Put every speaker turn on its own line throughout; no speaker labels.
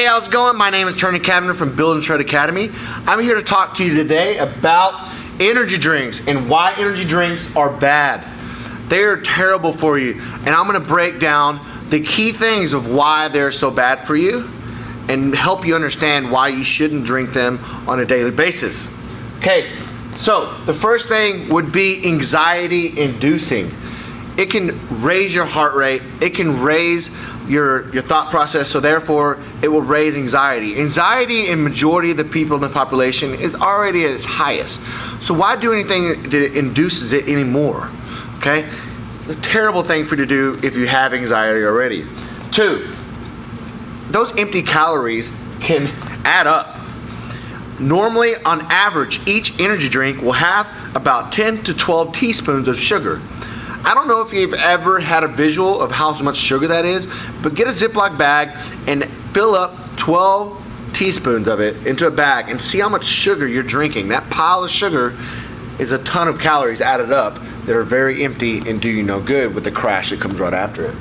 Hey, how's it going? My name is Tony Cavender from Build and Shred Academy. I'm here to talk to you today about energy drinks and why energy drinks are bad. They are terrible for you, and I'm going to break down the key things of why they're so bad for you and help you understand why you shouldn't drink them on a daily basis. Okay, so the first thing would be anxiety inducing. It can raise your heart rate, it can raise your thought process, so therefore it will raise anxiety. Anxiety in majority of the people in the population is already at its highest. So why do anything that induces it anymore? Okay? It's a terrible thing for you to do if you have anxiety already. 2, those empty calories can add up. Normally, on average, each energy drink will have about 10 to 12 teaspoons of sugar. I don't know if you've ever had a visual of how much sugar that is, but get a Ziploc bag and fill up 12 teaspoons of it into a bag and see how much sugar you're drinking. That pile of sugar is a ton of calories added up that are very empty and do you no good with the crash that comes right after it.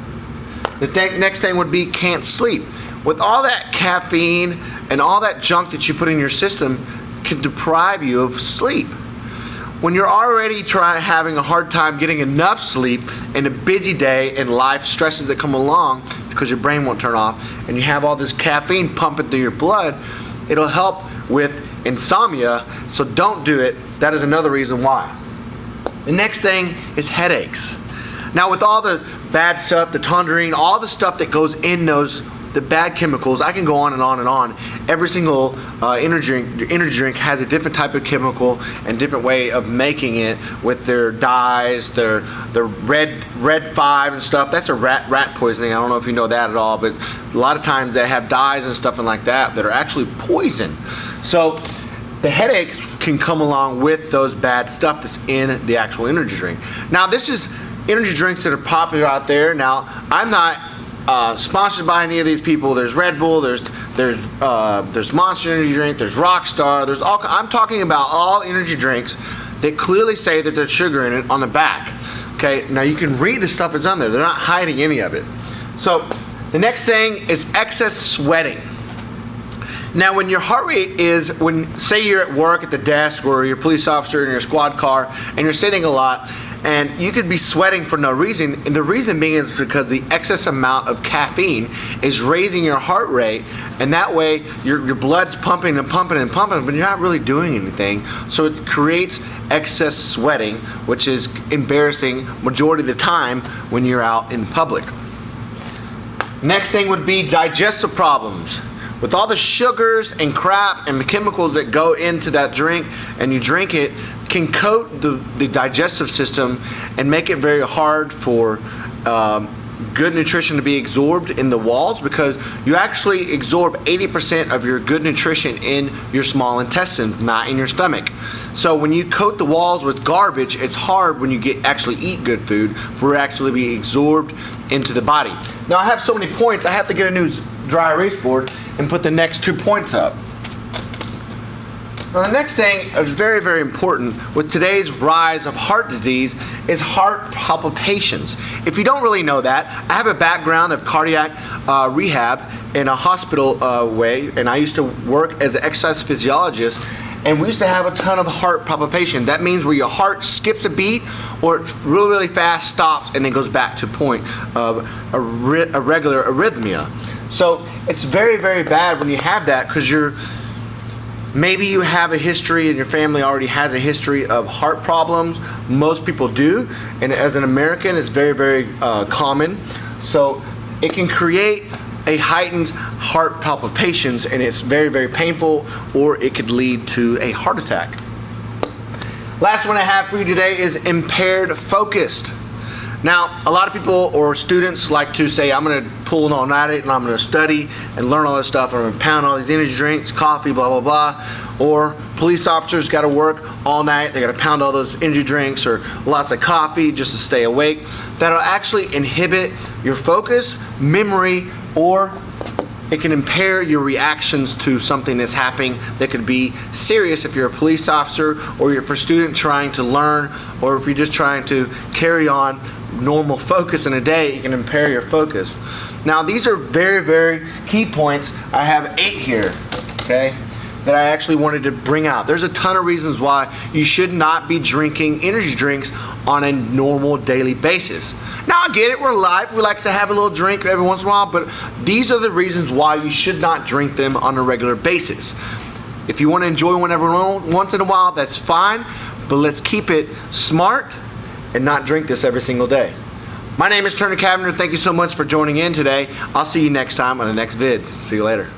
The next thing would be can't sleep. With all that caffeine and all that junk that you put in your system can deprive you of sleep. When you're already having a hard time getting enough sleep in a busy day and life stresses that come along because your brain won't turn off and you have all this caffeine pumping through your blood, it'll help with insomnia, so don't do it. That is another reason why. The next thing is headaches. Now with all the bad stuff, the tondurine, all the stuff that goes in the bad chemicals, I can go on and on and on. Every single energy drink has a different type of chemical and different way of making it with their dyes, their red 5 and stuff. That's a rat poisoning. I don't know if you know that at all, but a lot of times they have dyes and stuff like that that are actually poison. So the headache can come along with those bad stuff that's in the actual energy drink. Now this is energy drinks that are popular out there. Now I'm not sponsored by any of these people. There's Red Bull, there's Monster Energy Drink, there's Rockstar, there's all. I'm talking about all energy drinks that clearly say that there's sugar in it on the back. Okay, now you can read the stuff that's on there. They're not hiding any of it. So the next thing is excess sweating. Now when your heart rate is, say you're at work at the desk or you're a police officer in your squad car and you're sitting a lot, and you could be sweating for no reason, and the reason being is because the excess amount of caffeine is raising your heart rate, and that way your blood's pumping and pumping and pumping, but you're not really doing anything, so it creates excess sweating, which is embarrassing majority of the time when you're out in public. Next thing would be digestive problems. With all the sugars and crap and chemicals that go into that drink and you drink it, can coat the digestive system and make it very hard for good nutrition to be absorbed in the walls, because you actually absorb 80% of your good nutrition in your small intestine, not in your stomach. So when you coat the walls with garbage, it's hard when you actually eat good food for it actually be absorbed into the body. Now I have so many points, I have to get a new dry erase board and put the next 2 points up. Now the next thing is very, very important with today's rise of heart disease is heart palpitations. If you don't really know that, I have a background of cardiac rehab in a hospital way, and I used to work as an exercise physiologist, and we used to have a ton of heart palpitation. That means where your heart skips a beat or it really, really fast stops and then goes back to a point of a regular arrhythmia. So it's very, very bad when you have that, because maybe you have a history and your family already has a history of heart problems. Most people do, and as an American it's very, very common. So it can create a heightened heart palpitations, and it's very, very painful, or it could lead to a heart attack. Last one I have for you today is impaired focus. Now, a lot of people or students like to say, I'm going to pull an all-nighter and I'm going to study and learn all this stuff. I'm going to pound all these energy drinks, coffee, blah, blah, blah. Or police officers got to work all night. They got to pound all those energy drinks or lots of coffee just to stay awake. That'll actually inhibit your focus, memory, or it can impair your reactions to something that's happening that could be serious if you're a police officer, or you're a student trying to learn, or if you're just trying to carry on normal focus in a day, it can impair your focus. Now these are very, very key points. I have 8 here, okay, that I actually wanted to bring out. There's a ton of reasons why you should not be drinking energy drinks on a normal daily basis. Now I get it, we're live, we like to have a little drink every once in a while, but these are the reasons why you should not drink them on a regular basis. If you want to enjoy one every once in a while, that's fine, but let's keep it smart and not drink this every single day. My name is Turner Cavender. Thank you so much for joining in today. I'll see you next time on the next vids. See you later.